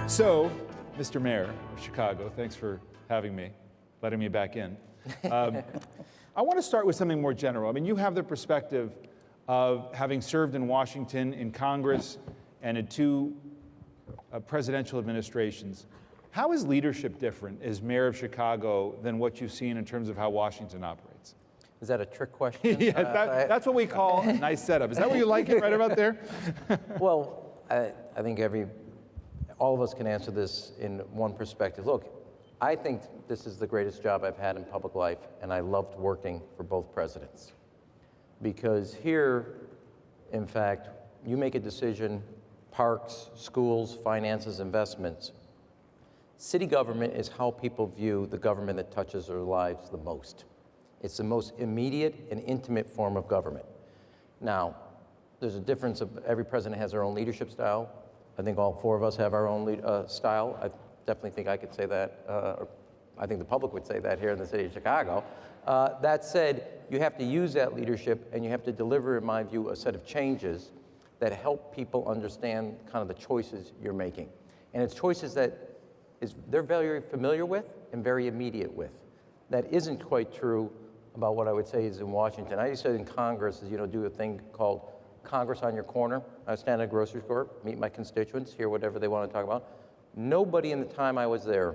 So, Mr. Mayor of Chicago, thanks for having me, letting me back in. I want to start with something more general. I mean, you have the perspective of having served in Washington, in Congress, and in two presidential administrations. How is leadership different as mayor of Chicago than what you've seen in terms of how Washington operates? Is that a trick question? Yes, that's what we call a nice setup. Is that what you like it right about there? Well, I think all of us can answer this in one perspective. Look, I think this is the greatest job I've had in public life, and I loved working for both presidents. Because here, in fact, you make a decision, parks, schools, finances, investments. City government is how people view the government that touches their lives the most. It's the most immediate and intimate form of government. Now, there's a difference of every president has their own leadership style. I think all four of us have our own style. I definitely think I could say that, or I think the public would say that here in the city of Chicago. That said, you have to use that leadership and you have to deliver, in my view, a set of changes that help people understand kind of the choices you're making. And it's choices that they're very familiar with and very immediate with. That isn't quite true about what I would say is in Washington. I used to in Congress, do a thing called Congress on your corner. I would stand at a grocery store, meet my constituents, hear whatever they want to talk about. Nobody in the time I was there,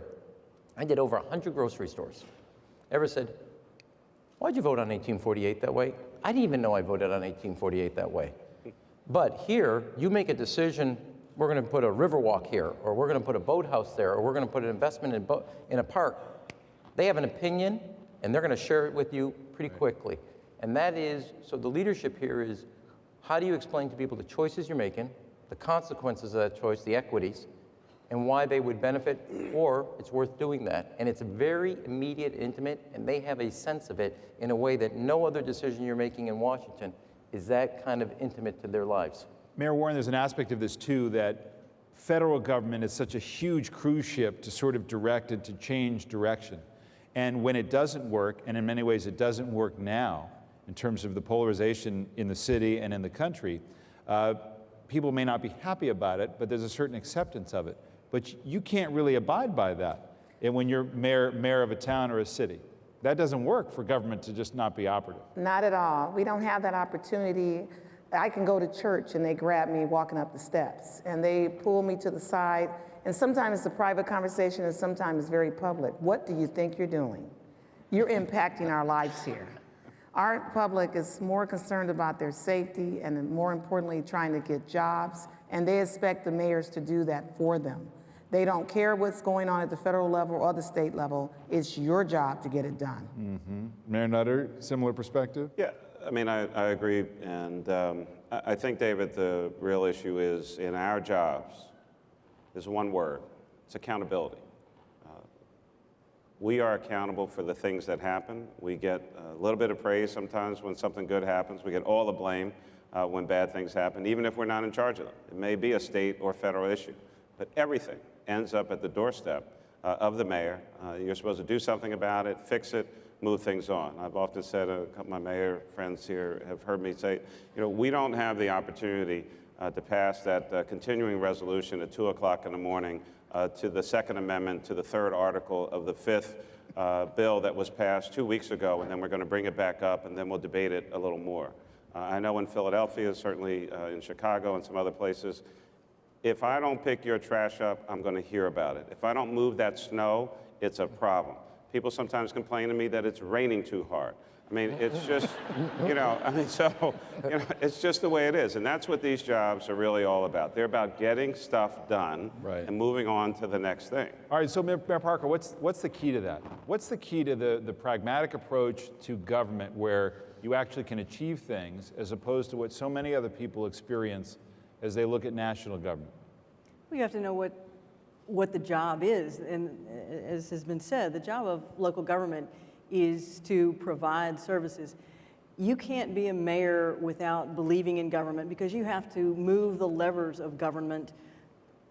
I did over 100 grocery stores, ever said, why'd you vote on 1848 that way? I didn't even know I voted on 1848 that way. But here, you make a decision, we're going to put a river walk here, or we're going to put a boathouse there, or we're going to put an investment in a park. They have an opinion, and they're going to share it with you pretty quickly. And that is, so the leadership here is, how do you explain to people the choices you're making, the consequences of that choice, the equities, and why they would benefit, or it's worth doing that. And it's very immediate, intimate, and they have a sense of it in a way that no other decision you're making in Washington is that kind of intimate to their lives. Mayor Warren, there's an aspect of this too, that federal government is such a huge cruise ship to sort of direct and to change direction. And when it doesn't work, and in many ways it doesn't work now, in terms of the polarization in the city and in the country, people may not be happy about it, but there's a certain acceptance of it. But you can't really abide by that when you're mayor of a town or a city. That doesn't work for government to just not be operative. Not at all. We don't have that opportunity. I can go to church and they grab me walking up the steps and they pull me to the side. And sometimes it's a private conversation and sometimes it's very public. What do you think you're doing? You're impacting our lives here. Our public is more concerned about their safety and more importantly trying to get jobs, and they expect the mayors to do that for them. They don't care what's going on at the federal level or the state level. It's your job to get it done. Mm-hmm. Mayor Nutter, similar perspective? Yeah, I mean, I agree. And I think, David, the real issue is in our jobs, there's one word, it's accountability. We are accountable for the things that happen. We get a little bit of praise sometimes when something good happens. We get all the blame when bad things happen, even if we're not in charge of them. It may be a state or federal issue, but everything ends up at the doorstep of the mayor. You're supposed to do something about it, fix it, move things on. I've often said, a couple of my mayor friends here have heard me say, we don't have the opportunity to pass that continuing resolution at 2 o'clock in the morning to the Second Amendment, to the third article of the fifth bill that was passed 2 weeks ago, and then we're going to bring it back up, and then we'll debate it a little more. I know in Philadelphia, certainly in Chicago and some other places, if I don't pick your trash up, I'm going to hear about it. If I don't move that snow, it's a problem. People sometimes complain to me that it's raining too hard. I mean, it's just, it's just the way it is. And that's what these jobs are really all about. They're about getting stuff done and moving on to the next thing. All right, so Mayor Parker, what's the key to that? What's the key to the pragmatic approach to government where you actually can achieve things as opposed to what so many other people experience as they look at national government? We have to know what the job is. And as has been said, the job of local government is to provide services. You can't be a mayor without believing in government because you have to move the levers of government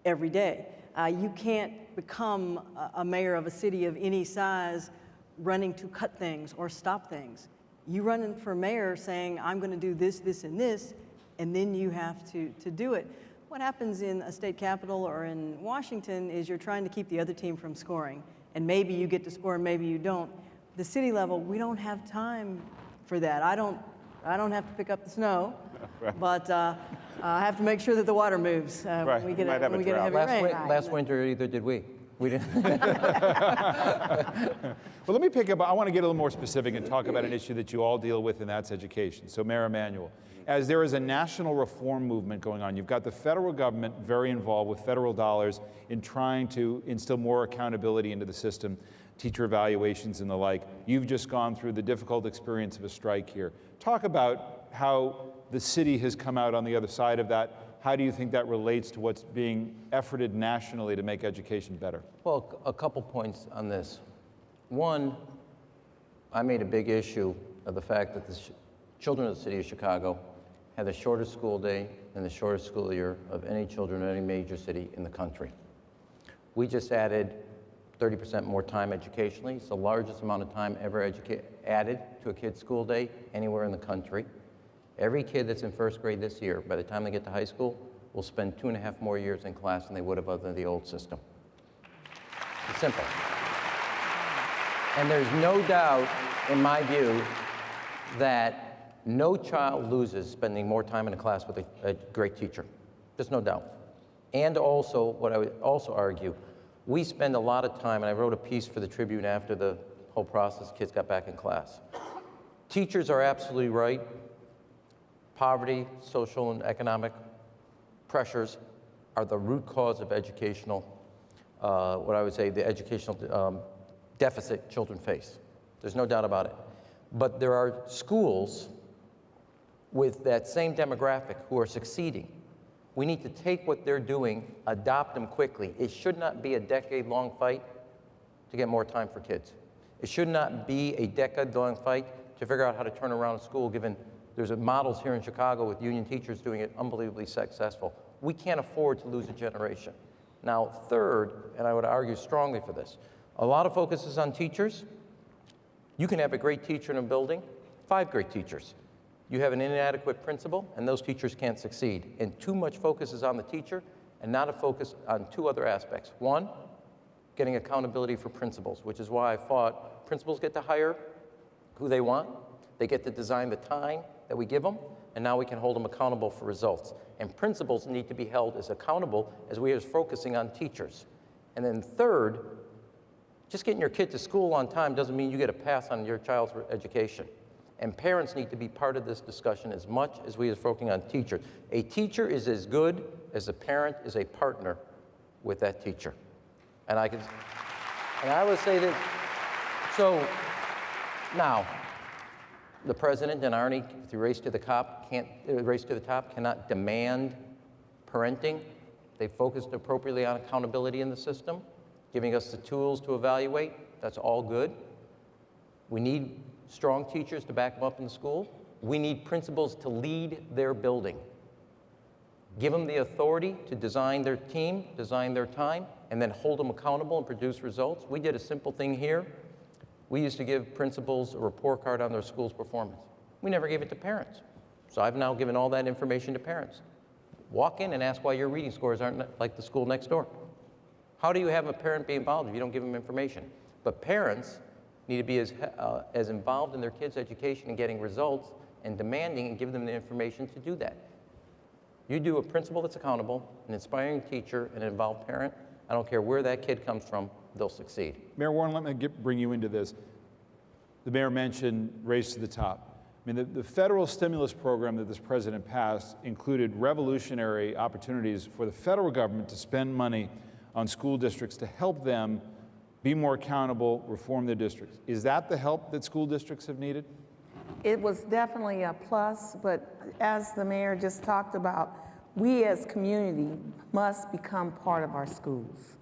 every day. You can't become a mayor of a city of any size running to cut things or stop things. You run in for mayor saying, I'm going to do this, this, and this, and then you have to do it. what happens in a state capitol or in Washington is you're trying to keep the other team from scoring. And maybe you get to score and maybe you don't. The city level, we don't have time for that. I don't have to pick up the snow, Right. but I have to make sure that the water moves Right. when we You get might have a a heavy drought. rain. Last winter, either did we. We didn't. Well, let me pick up, I want to get a little more specific and talk about an issue that you all deal with, and that's education. So, Mayor Emanuel, as there is a national reform movement going on, you've got the federal government very involved with federal dollars in trying to instill more accountability into the system, teacher evaluations and the like. You've just gone through the difficult experience of a strike here. Talk about how the city has come out on the other side of that. How do you think that relates to what's being efforted nationally to make education better? Well, a couple points on this. One, I made a big issue of the fact that the children of the city of Chicago had the shortest school day and the shortest school year of any children in any major city in the country. We just added 30% more time educationally. It's the largest amount of time ever added to a kid's school day anywhere in the country. Every kid that's in first grade this year, by the time they get to high school, will spend 2.5 more years in class than they would have under the old system. It's simple. And there's no doubt, in my view, that no child loses spending more time in a class with a great teacher. There's no doubt. And also, what I would also argue, we spend a lot of time, and I wrote a piece for the Tribune after the whole process, kids got back in class. Teachers are absolutely right. Poverty, social and economic pressures are the root cause of educational, what I would say, the educational deficit children face. There's no doubt about it. But there are schools with that same demographic who are succeeding. We need to take what they're doing, adopt them quickly. It should not be a decade-long fight to get more time for kids. It should not be a decade-long fight to figure out how to turn around a school, given there's models here in Chicago with union teachers doing it unbelievably successful. We can't afford to lose a generation. Now, third, and I would argue strongly for this, a lot of focus is on teachers. You can have a great teacher in a building, 5 great teachers. You have an inadequate principal, and those teachers can't succeed. And too much focus is on the teacher and not a focus on 2 other aspects. One, getting accountability for principals, which is why I fought principals get to hire who they want. They get to design the time that we give them, and now we can hold them accountable for results. And principals need to be held as accountable as we are focusing on teachers. And then third, just getting your kid to school on time doesn't mean you get a pass on your child's education. And parents need to be part of this discussion as much as we are focusing on teachers. A teacher is as good as a parent is a partner with that teacher. And I would say that, so now, the president and Arnie, through Race to the Top, cannot demand parenting. They focused appropriately on accountability in the system, giving us the tools to evaluate. That's all good. We need strong teachers to back them up in the school. We need principals to lead their building. Give them the authority to design their team, design their time, and then hold them accountable and produce results. We did a simple thing here. We used to give principals a report card on their school's performance. We never gave it to parents. So I've now given all that information to parents. Walk in and ask why your reading scores aren't like the school next door. How do you have a parent be involved if you don't give them information? But parents need to be as involved in their kids' education and getting results and demanding and give them the information to do that. You do a principal that's accountable, an inspiring teacher, and an involved parent, I don't care where that kid comes from, they'll succeed. Mayor Warren, let me bring you into this. The mayor mentioned Race to the Top. I mean, the federal stimulus program that this president passed included revolutionary opportunities for the federal government to spend money on school districts to help them be more accountable, reform their districts. Is that the help that school districts have needed? It was definitely a plus, but as the mayor just talked about, we as community must become part of our schools.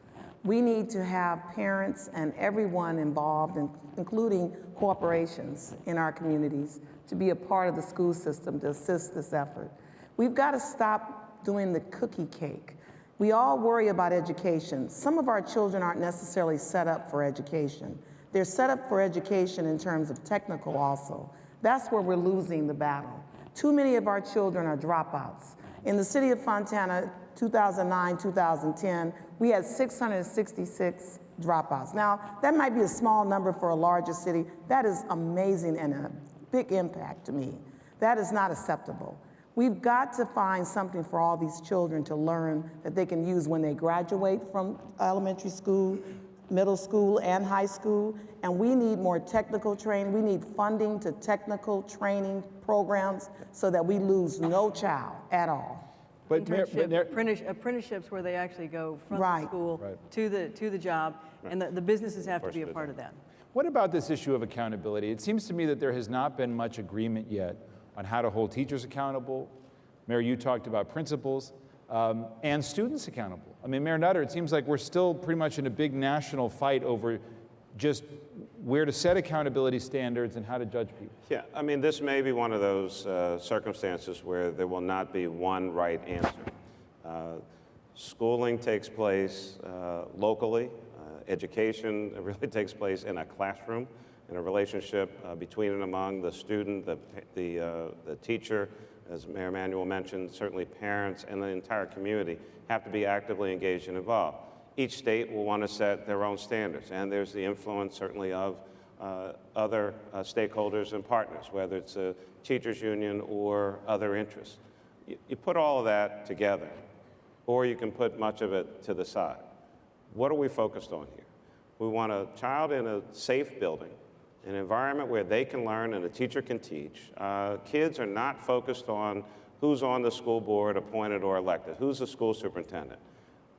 We need to have parents and everyone involved, including corporations in our communities, to be a part of the school system to assist this effort. We've got to stop doing the cookie cake. We all worry about education. Some of our children aren't necessarily set up for education. They're set up for education in terms of technical also. That's where we're losing the battle. Too many of our children are dropouts. In the city of Fontana, 2009, 2010, we had 666 dropouts. Now, that might be a small number for a larger city. That is amazing and a big impact to me. That is not acceptable. We've got to find something for all these children to learn that they can use when they graduate from elementary school, middle school, and high school. And we need more technical training. We need funding to technical training programs so that we lose no child at all. But Apprenticeships where they actually go from Right. the school to the job, and the businesses have to be a part of that. what about this issue of accountability? It seems to me that there has not been much agreement yet on how to hold teachers accountable. Mayor, you talked about principals, and students accountable. I mean, Mayor Nutter, it seems like we're still pretty much in a big national fight over just where to set accountability standards and how to judge people. Yeah, I mean, this may be one of those circumstances where there will not be one right answer. Schooling takes place locally. Education really takes place in a classroom, in a relationship between and among the student, the teacher, as Mayor Emanuel mentioned, certainly parents and the entire community have to be actively engaged and involved. Each state will want to set their own standards, and there's the influence certainly of other stakeholders and partners, whether it's a teachers union or other interests. You put all of that together, or you can put much of it to the side. What are we focused on here? We want a child in a safe building, an environment where they can learn and a teacher can teach. Kids are not focused on who's on the school board, appointed or elected, who's the school superintendent.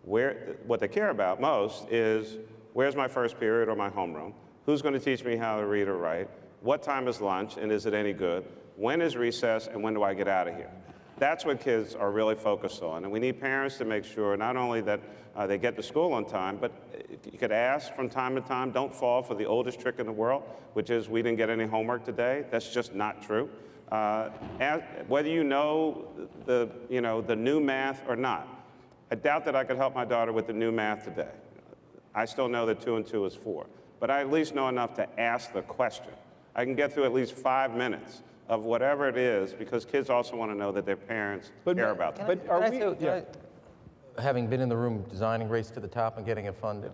What they care about most is, where's my first period or my homeroom? Who's going to teach me how to read or write? What time is lunch, and is it any good? When is recess, and when do I get out of here? That's what kids are really focused on, and we need parents to make sure not only that they get to school on time, but you could ask from time to time, don't fall for the oldest trick in the world, which is we didn't get any homework today. That's just not true. Whether you know the new math or not, I doubt that I could help my daughter with the new math today. I still know that 2 and 2 is 4, but I at least know enough to ask the question. I can get through at least 5 minutes of whatever it is, because kids also want to know that their parents care about them. But are we? Can I, having been in the room designing Race to the Top and getting it funded,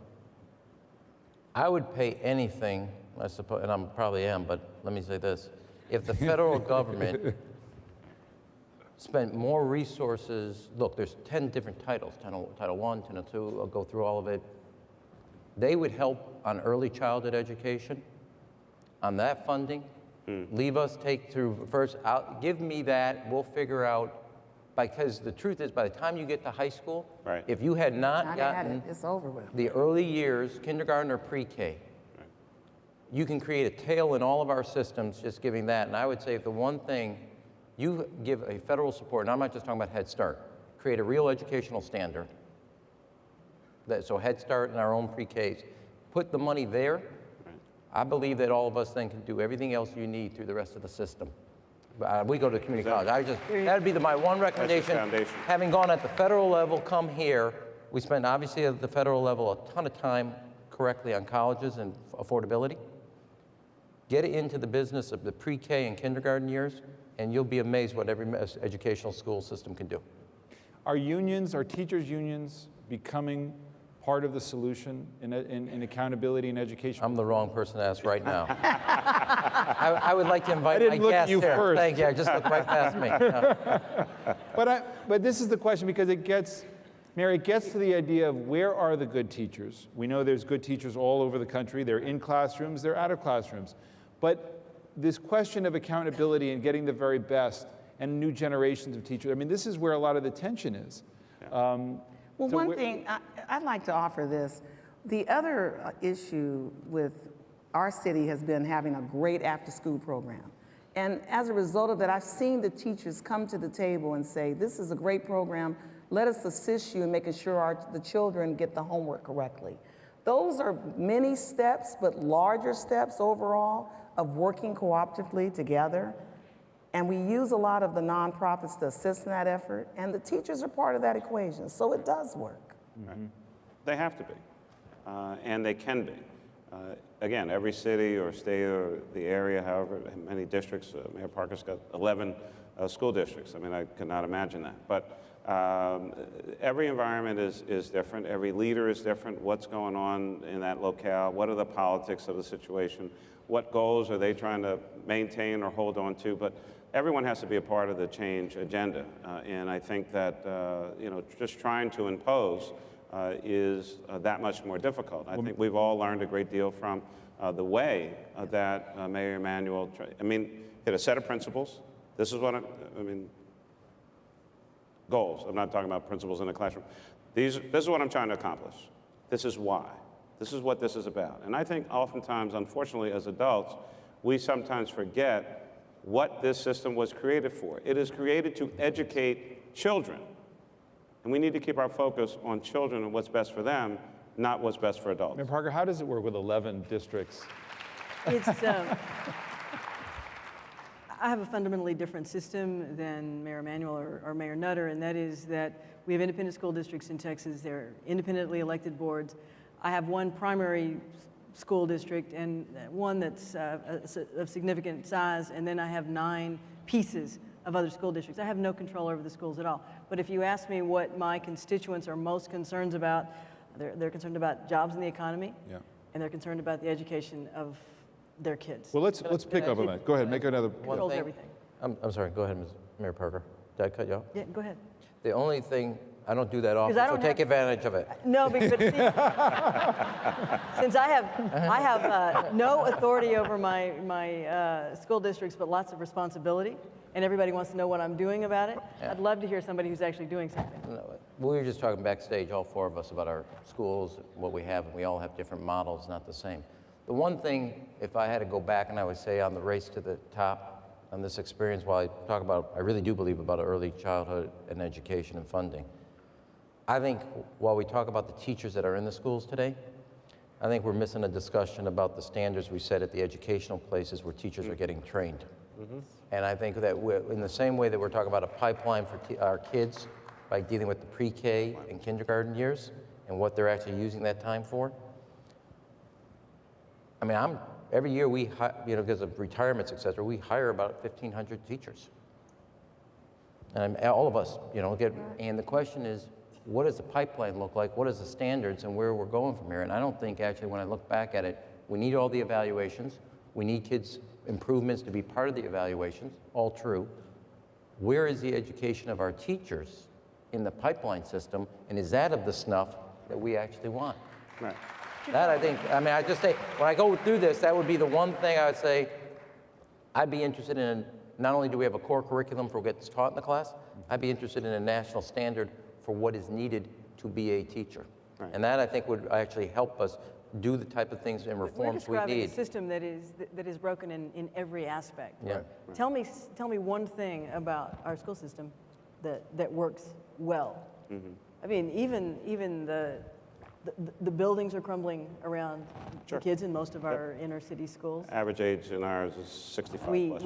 I would pay anything, I suppose, and I probably am, but let me say this. If the federal government spent more resources, look, there's 10 different titles, Title I, Title II, I'll go through all of it. They would help on early childhood education, on that funding. Leave us take through first, give me that, we'll figure out, because the truth is, by the time you get to high school, Right. if you had not gotten It's over with. the early years, kindergarten or pre-K, you can create a tail in all of our systems just giving that. And I would say if the one thing you give a federal support, and I'm not just talking about Head Start, create a real educational standard. So Head Start and our own pre-Ks, put the money there. I believe that all of us then can do everything else you need through the rest of the system. We go to community college. That would be my one recommendation. Foundation. Having gone at the federal level, come here. We spend obviously at the federal level a ton of time correctly on colleges and affordability. Get into the business of the pre-K and kindergarten years, and you'll be amazed what every educational school system can do. Are teachers' unions becoming part of the solution in accountability in education? I'm the wrong person to ask right now. I would like to invite my guest you here. first. Thank you. I just looked right past me. No. But this is the question, because Mary, it gets to the idea of where are the good teachers? We know there's good teachers all over the country. They're in classrooms, they're out of classrooms. But this question of accountability and getting the very best and new generations of teachers, I mean, this is where a lot of the tension is. Well, one thing, I'd like to offer this. The other issue with our city has been having a great after-school program. And as a result of that, I've seen the teachers come to the table and say, this is a great program. Let us assist you in making sure the children get the homework correctly. Those are many steps, but larger steps overall of working cooperatively together. And we use a lot of the nonprofits to assist in that effort, and the teachers are part of that equation, so it does work. Right. They have to be, and they can be. Again, every city or state or the area, however many districts, Mayor Parker's got 11 school districts. I mean, I could not imagine that. But every environment is different. Every leader is different. What's going on in that locale? What are the politics of the situation? What goals are they trying to maintain or hold on to? But everyone has to be a part of the change agenda. And I think that, just trying to impose is that much more difficult. I think we've all learned a great deal from the way that Mayor Emanuel, he had a set of principles. This is what goals. I'm not talking about principles in the classroom. This is what I'm trying to accomplish. This is why. This is what this is about. And I think oftentimes, unfortunately, as adults, we sometimes forget what this system was created for. It is created to educate children. And we need to keep our focus on children and what's best for them, not what's best for adults. Mayor Parker, how does it work with 11 districts? It's, I have a fundamentally different system than Mayor Emanuel or Mayor Nutter, and that is that we have independent school districts in Texas. They're independently elected boards. I have one primary school district and one that's of significant size, and then I have 9 pieces of other school districts. I have no control over the schools at all. But if you ask me what my constituents are most concerned about, they're concerned about jobs in the economy, and they're concerned about the education of their kids. Well, let's pick up on that. Go ahead, make another. Controls everything. I'm sorry, go ahead, Mayor Parker. Did I cut you off? Yeah, go ahead. The only thing, I don't do that often, I so don't take advantage of it. No, but see, since I have no authority over my school districts, but lots of responsibility, and everybody wants to know what I'm doing about it, I'd love to hear somebody who's actually doing something. No, we were just talking backstage, all 4 of us, about our schools, what we have, and we all have different models, not the same. The one thing, if I had to go back and I would say on the race to the top, on this experience, while I talk about, I really do believe about early childhood and education and funding. I think while we talk about the teachers that are in the schools today, I think we're missing a discussion about the standards we set at the educational places where teachers are getting trained. And I think that in the same way that we're talking about a pipeline for our kids by dealing with the pre-K and kindergarten years and what they're actually using that time for. I mean, every year we, because of retirements, et cetera, we hire about 1,500 teachers. And all of us, and the question is, what does the pipeline look like? What is the standards and where we're going from here? And I don't think actually when I look back at it, we need all the evaluations. We need kids' improvements to be part of the evaluations, all true. Where is the education of our teachers in the pipeline system? And is that of the snuff that we actually want? Right. That I think, I just say, when I go through this, that would be the one thing I would say I'd be interested in. Not only do we have a core curriculum for what gets taught in the class, I'd be interested in a national standard for what is needed to be a teacher. Right. And that I think would actually help us do the type of things and reforms we need. We're describing a system that is broken in every aspect. Yeah. Right. Tell me one thing about our school system that works well. Mm-hmm. I mean, even the buildings are crumbling around the kids in most of our inner city schools. Average age in ours is 65 plus.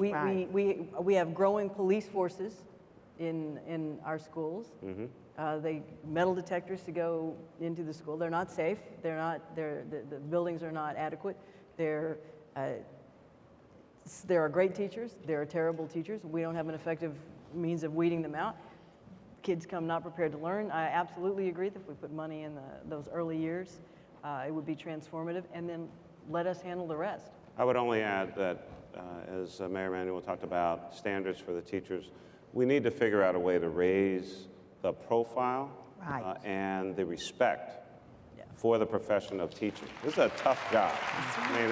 We have growing police forces in our schools. Mm-hmm. They metal detectors to go into the school. They're not safe. The buildings are not adequate. There are great teachers. There are terrible teachers. We don't have an effective means of weeding them out. Kids come not prepared to learn. I absolutely agree that if we put money in those early years, it would be transformative, and then let us handle the rest. I would only add that, as Mayor Emanuel talked about standards for the teachers, we need to figure out a way to raise the profile and the respect for the profession of teaching. This is a tough job. I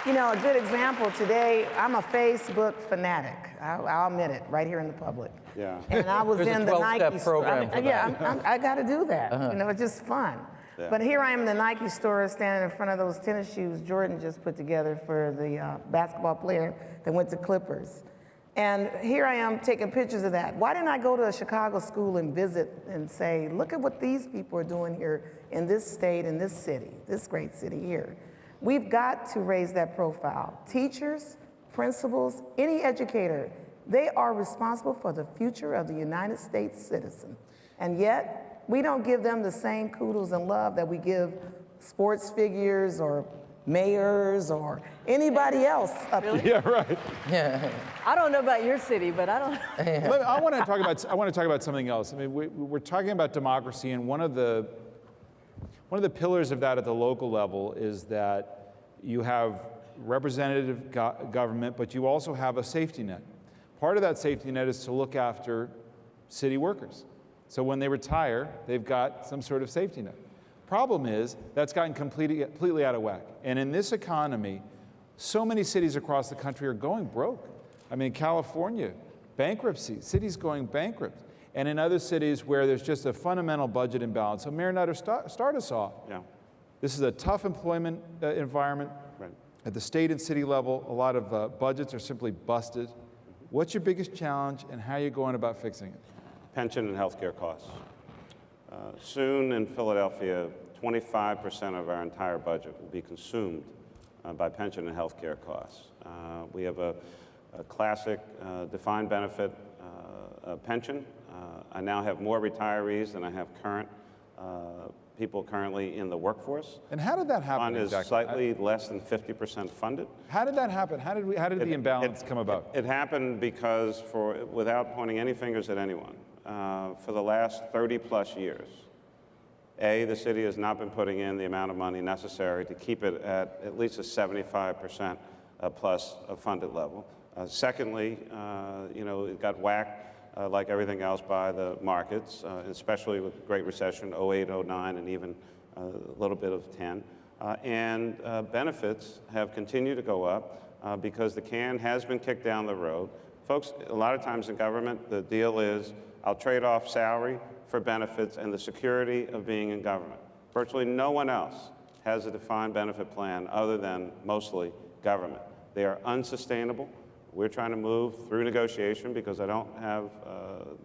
mean, a good example today, I'm a Facebook fanatic. I'll admit it right here in the public. Yeah. And I was in the Nike store. I got to do that. It's just fun. Yeah. But here I am in the Nike store standing in front of those tennis shoes Jordan just put together for the basketball player that went to Clippers. And here I am taking pictures of that. Why didn't I go to a Chicago school and visit and say, look at what these people are doing here in this state, in this city, this great city here. We've got to raise that profile. Teachers, principals, any educator, they are responsible for the future of the United States citizen. And yet, we don't give them the same kudos and love that we give sports figures or mayors or anybody else up there. Yeah, right. I don't know about your city, but I don't. I want to talk about something else. I mean, we're talking about democracy, and one of the pillars of that at the local level is that you have representative government, but you also have a safety net. Part of that safety net is to look after city workers. So when they retire, they've got some sort of safety net. Problem is, that's gotten completely out of whack. And in this economy, so many cities across the country are going broke. I mean, California, bankruptcy, cities going bankrupt. And in other cities where there's just a fundamental budget imbalance. So Mayor Nutter, start us off. Yeah. This is a tough employment environment. Right. At the state and city level, a lot of budgets are simply busted. What's your biggest challenge, and how are you going about fixing it? Pension and healthcare costs. Soon in Philadelphia, 25% of our entire budget will be consumed by pension and healthcare costs. We have a classic defined benefit pension. I now have more retirees than I have current people currently in the workforce. And how did that happen One is exactly? slightly less than 50% funded. How did that happen? How did the imbalance come about? It happened because, without pointing any fingers at anyone, for the last 30 plus years, the city has not been putting in the amount of money necessary to keep it at least a 75% plus funded level. Secondly, it got whacked like everything else by the markets, especially with the Great Recession, 08, 09, and even a little bit of 10. And benefits have continued to go up because the can has been kicked down the road. Folks, a lot of times in government, the deal is, I'll trade off salary for benefits and the security of being in government. Virtually no one else has a defined benefit plan other than mostly government. They are unsustainable. We're trying to move through negotiation because I don't have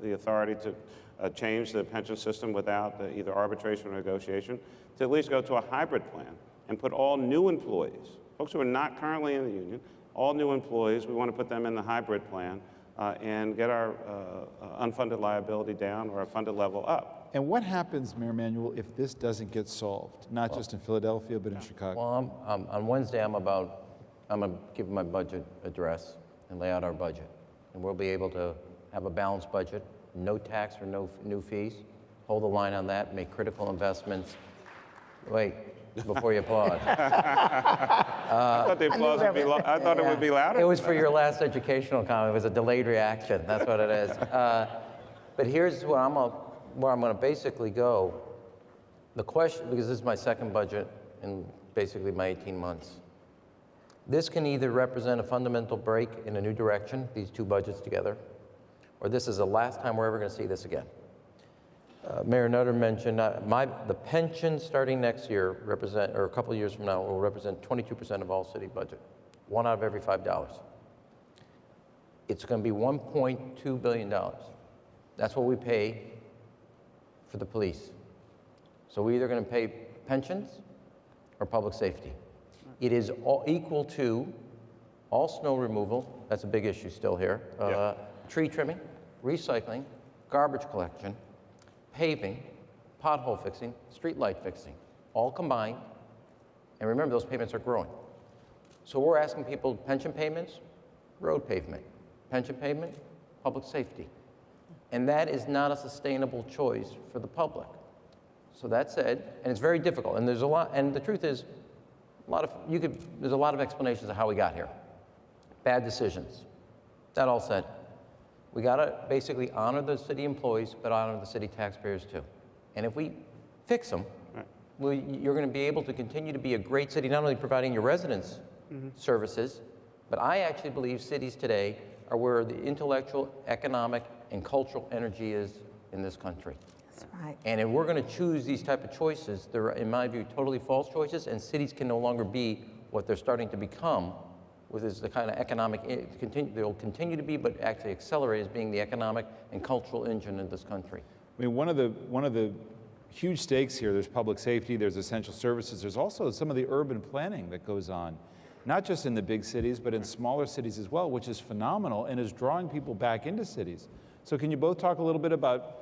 the authority to change the pension system without either arbitration or negotiation, to at least go to a hybrid plan and put all new employees, folks who are not currently in the union, all new employees, we want to put them in the hybrid plan and get our unfunded liability down or our funded level up. And what happens, Mayor Emanuel, if this doesn't get solved, not just in Philadelphia, but in Chicago? Well, on Wednesday, I'm going to give my budget address and lay out our budget. And we'll be able to have a balanced budget, no tax or no new fees, hold the line on that, make critical investments. Wait, before you applaud. I thought the applause would be I thought it would be louder. It was for your last educational comment. It was a delayed reaction. That's what it is. But here's where I'm going to basically go. The question, because this is my second budget in basically my 18 months. This can either represent a fundamental break in a new direction, these two budgets together, or this is the last time we're ever going to see this again. Mayor Nutter mentioned the pension starting next year or a couple of years from now will represent 22% of all city budget, $1 out of every $5. It's going to be $1.2 billion. That's what we pay for the police. So we're either going to pay pensions or public safety. It is equal to all snow removal, that's a big issue still here, tree trimming, recycling, garbage collection, paving, pothole fixing, street light fixing, all combined. And remember, those payments are growing. So we're asking people pension payments, road pavement, pension payment, public safety. And that is not a sustainable choice for the public. So that said, and it's very difficult, and there's a lot, and the truth is, there's a lot of explanations of how we got here. Bad decisions. That all said, we got to basically honor the city employees, but honor the city taxpayers too. And if we fix them, you're going to be able to continue to be a great city, not only providing your residents services, but I actually believe cities today are where the intellectual, economic, and cultural energy is in this country. That's right. And if we're going to choose these type of choices, they're, in my view, totally false choices, and cities can no longer be what they're starting to become, which is the kind of economic, they'll continue to be, but actually accelerate as being the economic and cultural engine in this country. I mean, one of the huge stakes here, there's public safety, there's essential services, there's also some of the urban planning that goes on, not just in the big cities, but in smaller cities as well, which is phenomenal and is drawing people back into cities. So can you both talk a little bit about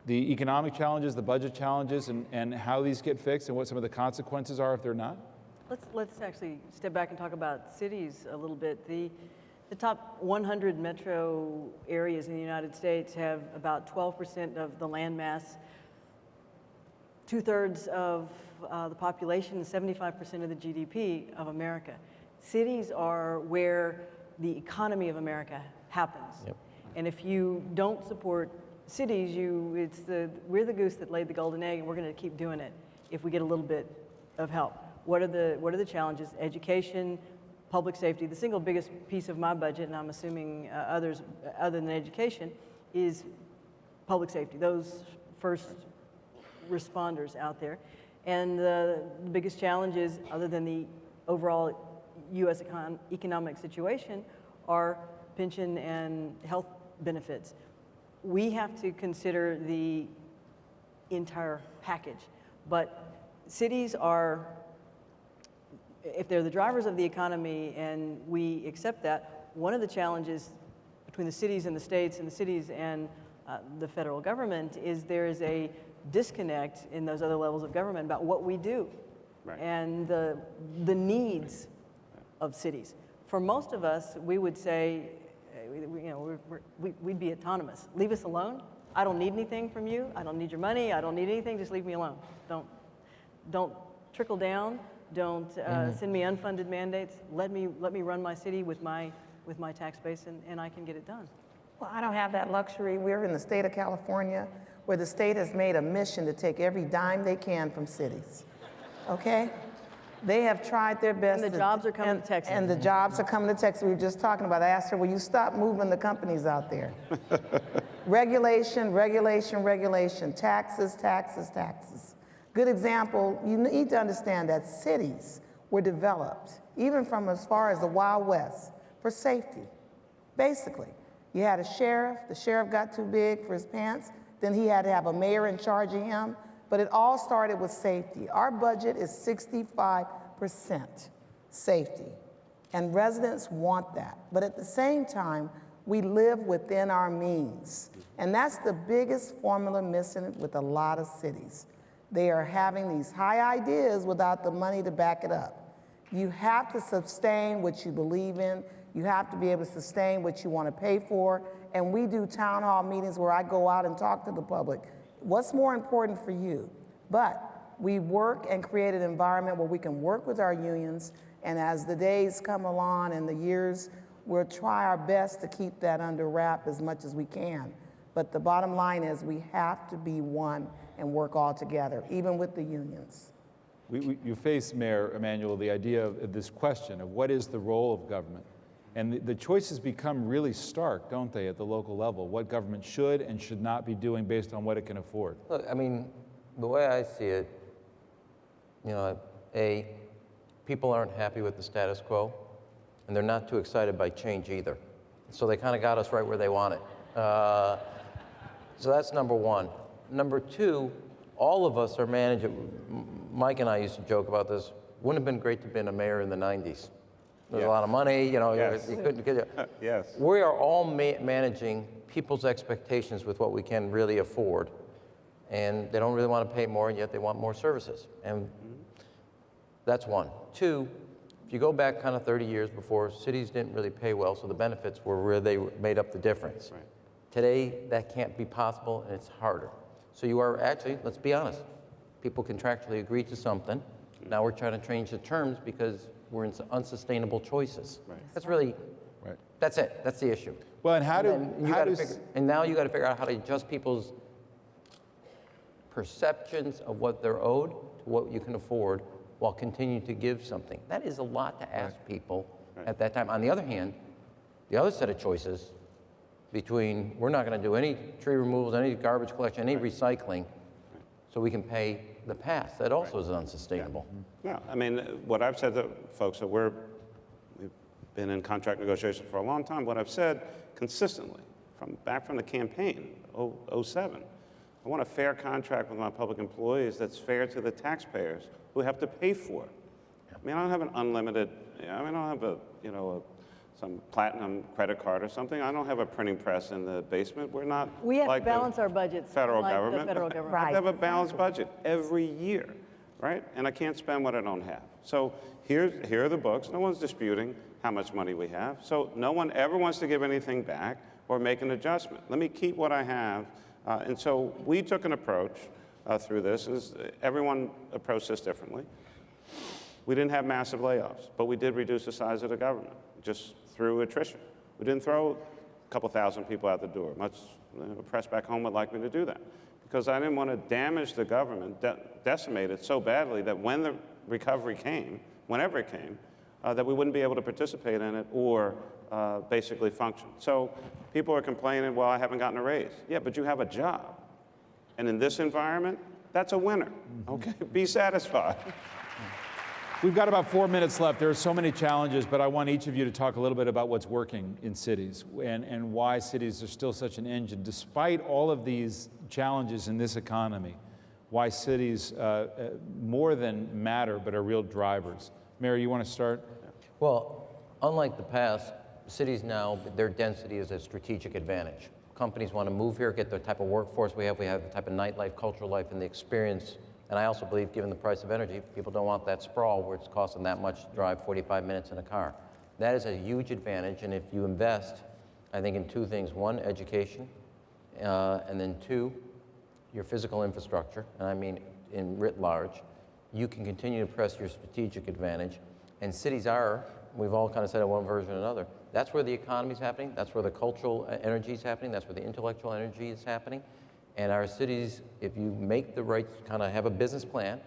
the economic challenges, the budget challenges, and how these get fixed and what some of the consequences are if they're not? Let's actually step back and talk about cities a little bit. The top 100 metro areas in the United States have about 12% of the land mass, 2/3 of the population, and 75% of the GDP of America. Cities are where the economy of America happens. Yep. And if you don't support cities, we're the goose that laid the golden egg, and we're going to keep doing it if we get a little bit of help. What are the challenges? Education, public safety. The single biggest piece of my budget, and I'm assuming others other than education, is public safety. Those first responders out there. And the biggest challenges, other than the overall U.S. economic situation, are pension and health benefits. We have to consider the entire package. But cities are, if they're the drivers of the economy and we accept that, one of the challenges between the cities and the states and the cities and the federal government is there is a disconnect in those other levels of government about what we do and the needs of cities. For most of us, we would say, we'd be autonomous. Leave us alone. I don't need anything from you. I don't need your money. I don't need anything. Just leave me alone. Don't trickle down. Don't send me unfunded mandates. Let me run my city with my tax base, and I can get it done. Well, I don't have that luxury. We're in the state of California, where the state has made a mission to take every dime they can from cities. Okay? They have tried their best. And the jobs are coming to Texas. And the jobs are coming to Texas. We were just talking about it. I asked her, will you stop moving the companies out there? Regulation, regulation, regulation. Taxes, taxes, taxes. Good example, you need to understand that cities were developed, even from as far as the Wild West, for safety. Basically, you had a sheriff, the sheriff got too big for his pants, then he had to have a mayor in charge of him, but it all started with safety. Our budget is 65% safety, and residents want that. But at the same time, we live within our means, and that's the biggest formula missing with a lot of cities. They are having these high ideas without the money to back it up. You have to sustain what you believe in. You have to be able to sustain what you want to pay for. And we do town hall meetings where I go out and talk to the public. What's more important for you? But we work and create an environment where we can work with our unions. And as the days come along and the years, we'll try our best to keep that under wrap as much as we can. But the bottom line is we have to be one and work all together, even with the unions. You face, Mayor Emanuel, the idea of this question of what is the role of government? And the choices become really stark, don't they, at the local level? What government should and should not be doing based on what it can afford. Look, I mean, the way I see it, people aren't happy with the status quo, and they're not too excited by change either. So they kind of got us right where they want it. So that's number one. Number two, all of us are managing. Mike and I used to joke about this. Wouldn't have been great to have been a mayor in the 90s. There's a lot of money, Yes. you couldn't get it. Yes. We are all managing people's expectations with what we can really afford. And they don't really want to pay more, and yet they want more services. And that's one. Two, if you go back kind of 30 years before, cities didn't really pay well, so the benefits were where they made up the difference. Right. Today, that can't be possible, and it's harder. So you are actually, let's be honest, people contractually agree to something. Now we're trying to change the terms because we're in unsustainable choices. Right. That's really, Right. that's it. That's the issue. Well, and Now you got to figure out how to adjust people's perceptions of what they're owed to what you can afford while continuing to give something. That is a lot to ask people at that time. On the other hand, the other set of choices between we're not going to do any tree removals, any garbage collection, any recycling, so we can pay the past. That also is unsustainable. Yeah, I mean, what I've said to folks that we've been in contract negotiations for a long time, what I've said consistently, back from the campaign, 07, I want a fair contract with my public employees that's fair to the taxpayers who have to pay for it. I mean, I don't have an unlimited, I don't have some platinum credit card or something. I don't have a printing press in the basement. We're not We have like to balance our budgets. federal like government. The federal government. Right. I have a balanced budget every year, right? And I can't spend what I don't have. So here are the books. No one's disputing how much money we have. So no one ever wants to give anything back or make an adjustment. Let me keep what I have. And so we took an approach through this. Everyone approached this differently. We didn't have massive layoffs, but we did reduce the size of the government just through attrition. We didn't throw a couple thousand people out the door. Much press back home would like me to do that, because I didn't want to damage the government, decimate it so badly that when the recovery came, whenever it came, that we wouldn't be able to participate in it or basically function. So people are complaining, well, I haven't gotten a raise. Yeah, but you have a job. And in this environment, that's a winner, okay? Be satisfied. We've got about 4 minutes left. There are so many challenges, but I want each of you to talk a little bit about what's working in cities and why cities are still such an engine. Despite all of these challenges in this economy, why cities more than matter, but are real drivers. Mary, you want to start? Well, unlike the past, cities now, their density is a strategic advantage. Companies want to move here, get the type of workforce we have the type of nightlife, cultural life, and the experience. And I also believe, given the price of energy, people don't want that sprawl where it's costing that much to drive 45 minutes in a car. That is a huge advantage, and if you invest, I think, in two things. One, education, and then two, your physical infrastructure, and I mean in writ large, you can continue to press your strategic advantage. And cities are, we've all kind of said it one version or another, that's where the economy is happening, that's where the cultural energy is happening, that's where the intellectual energy is happening. And our cities, if you make the right, kind of have a business plan,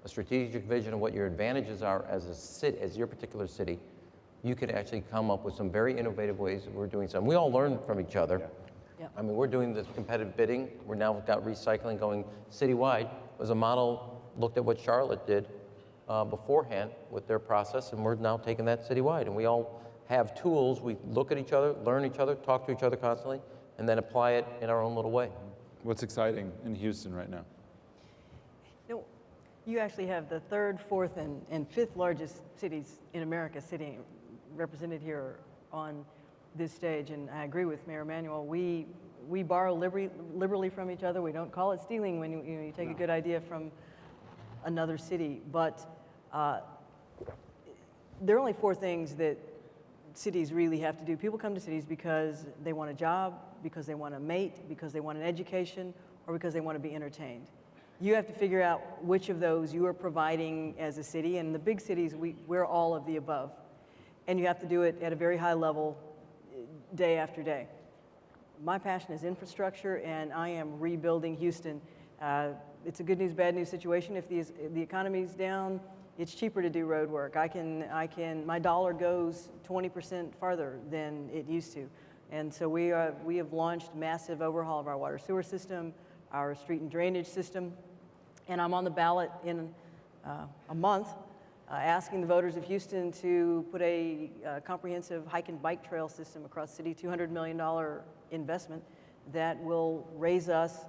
a strategic vision of what your advantages are as a city, as your particular city, you could actually come up with some very innovative ways that we're doing something. We all learn from each other. Yeah. I mean, we're doing this competitive bidding. We're now got recycling going citywide. It was a model, looked at what Charlotte did beforehand with their process, and we're now taking that citywide. And we all have tools. We look at each other, learn each other, talk to each other constantly, and then apply it in our own little way. What's exciting in Houston right now? You actually have the third, fourth, and fifth largest cities in America sitting represented here on this stage, and I agree with Mayor Emanuel. We borrow liberally from each other. We don't call it stealing when you take a good idea from another city, but there are only four things that cities really have to do. People come to cities because they want a job, because they want a mate, because they want an education, or because they want to be entertained. You have to figure out which of those you are providing as a city, and the big cities, we're all of the above. And you have to do it at a very high level, day after day. My passion is infrastructure, and I am rebuilding Houston. It's a good news, bad news situation. If the economy's down, it's cheaper to do road work. My dollar goes 20% farther than it used to. And so we have launched massive overhaul of our water sewer system, our street and drainage system, and I'm on the ballot in a month asking the voters of Houston to put a comprehensive hike and bike trail system across the city, $200 million investment that will raise us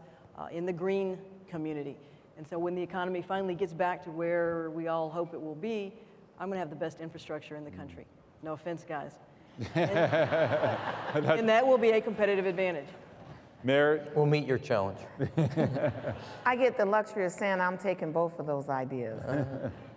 in the green community. And so when the economy finally gets back to where we all hope it will be, I'm going to have the best infrastructure in the country. No offense, guys. And that will be a competitive advantage. Mayor? We'll meet your challenge. I get the luxury of saying I'm taking both of those ideas.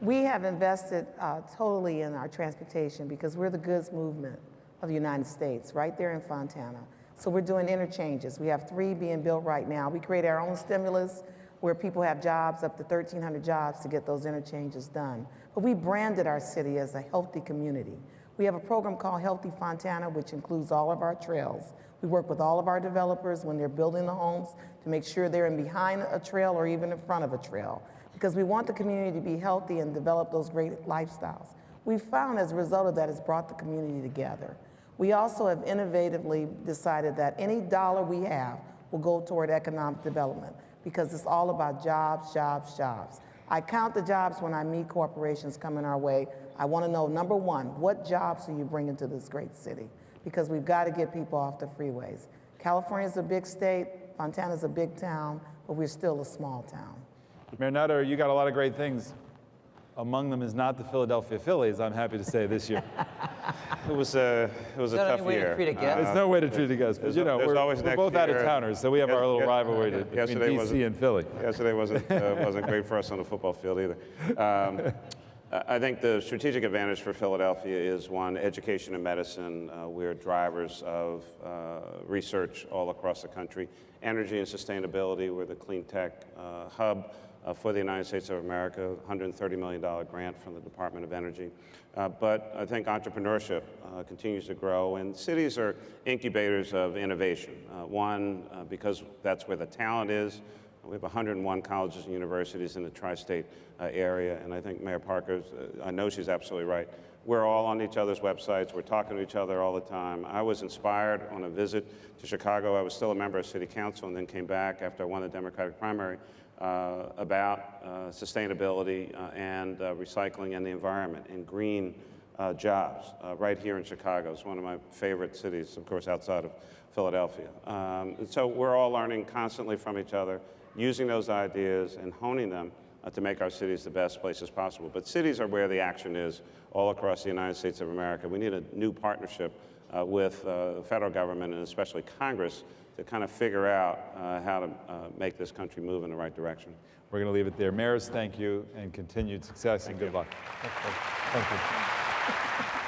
We have invested totally in our transportation because we're the goods movement of the United States, right there in Fontana. So we're doing interchanges. We have 3 being built right now. We create our own stimulus where people have jobs, up to 1,300 jobs to get those interchanges done. But we branded our city as a healthy community. We have a program called Healthy Fontana, which includes all of our trails. We work with all of our developers when they're building the homes to make sure they're in behind a trail or even in front of a trail, because we want the community to be healthy and develop those great lifestyles. We've found as a result of that, it's brought the community together. We also have innovatively decided that any dollar we have will go toward economic development, because it's all about jobs, jobs, jobs. I count the jobs when I meet corporations coming our way. I want to know, number one, what jobs are you bringing to this great city? Because we've got to get people off the freeways. California's a big state, Fontana's a big town, but we're still a small town. Mayor Nutter, you got a lot of great things. Among them is not the Philadelphia Phillies, I'm happy to say, this year. It was a Is that tough any way to year. treat a guest? There's no way to treat a guest, but There's you know, there's always we're next both out of year. towners, so we have our little rivalry between Yesterday DC wasn't- and Philly. Yesterday wasn't great for us on the football field either. I think the strategic advantage for Philadelphia is one, education and medicine. We're drivers of research all across the country. Energy and sustainability, we're the clean tech hub for the United States of America, $130 million grant from the Department of Energy. But I think entrepreneurship continues to grow, and cities are incubators of innovation. One, because that's where the talent is. We have 101 colleges and universities in the tri-state area, and I think Mayor Parker, I know she's absolutely right. We're all on each other's websites. We're talking to each other all the time. I was inspired on a visit to Chicago. I was still a member of City Council and then came back after I won the Democratic primary about sustainability and recycling and the environment and green jobs right here in Chicago. It's one of my favorite cities, of course, outside of Philadelphia. And so we're all learning constantly from each other, using those ideas and honing them to make our cities the best places possible. But cities are where the action is all across the United States of America. We need a new partnership with the federal government and especially Congress to kind of figure out how to make this country move in the right direction. We're going to leave it there. Mayors, thank you, and continued success and good luck. Thank you.